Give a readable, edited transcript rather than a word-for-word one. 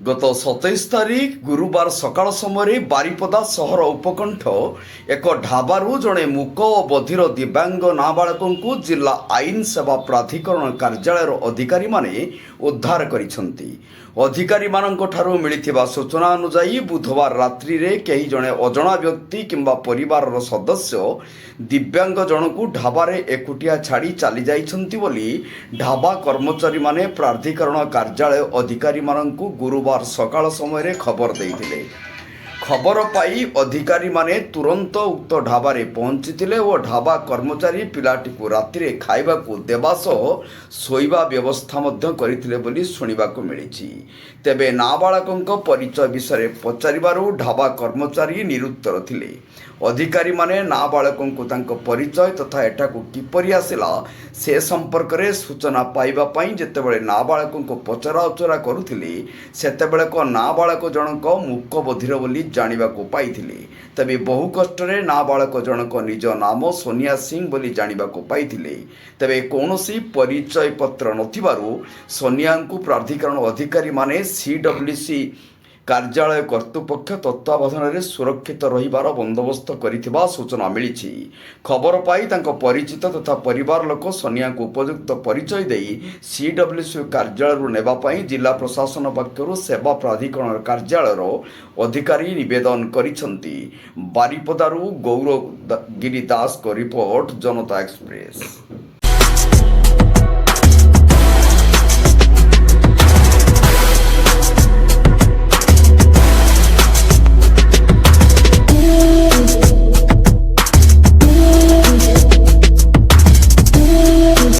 गत 27 तारिख गुरुवार सकाळ समय बारिपदा सहर उपकंठ एक ढाबारू जड़े मूक और बधिर दिव्यांग नाबालक जिला आईन सेवा प्राधिकरण कार्यालय अधिकारी माने उद्धार करिसेंती। अधिकारी मानंठारु मिलिथिबा सूचना अनुसार बुधवार रात्रि रे कई जने अजणा व्यक्ति किंबा परिवार सदस्य दिव्यांग जनकु ढाबारे एकुटिया छाड़ी चली जाइछंती बोली ढाबा कर्मचारी माने प्राधिकरण कार्यालय अधिकारी मानंकु गुरुवार सकाळ समय खबर देइथिले। खबर पाई अधिकारी माने तुरंत उक्त ढाबारे पहुंचीथिले और ढाबा कर्मचारी पिलाटी को राति खाइबा को देवा सह शोइबा व्यवस्था मध्य करिथिले बोली सुनिबाकु मिलिछि। तेबे नाबालकଙ୍କ परिचय विषय पचारिबारु ढाबा कर्मचारी निरुत्तर थिले। अधिकारी माने नाबालकଙ୍କୁ तांको परिचय तथा एठाकु किपरि आसिला से संपर्क रे सूचना पाइबा पई जेतेबेले नाबालकଙ୍କୁ पचरा उचरा करुथिले सेतेबेले को नाबालक जनक मुक बधिर बोली जानिबाकु पाइथिले। तबे बहु कष्टरे नाबालक जनक निज नाम सोनिया सिंह बोली जानिबाकु पाइथिले। तबे कोनोसी परिचय पत्र नथिबारु सोनियाଙ୍କୁ प्राधिकरण अधिकारी माने सीडब्ल्यूसी कार्यालय कर्तृपक्ष तत्वावधान में सुरक्षित रहिबार बंदोबस्त करिथिबा सूचना मिली। खबर पाई तांको परिचित तथा परिवार लोक सोनिया को उपयुक्त परिचय देई सीडब्ल्यूसी कार्यालय नेबा पई जिला प्रशासन पक्षरु सेवा प्राधिकरण कार्यालय अधिकारी निवेदन करिसंती। बारिपदारु गौरव गिरी दास को रिपोर्ट, जनता एक्सप्रेस।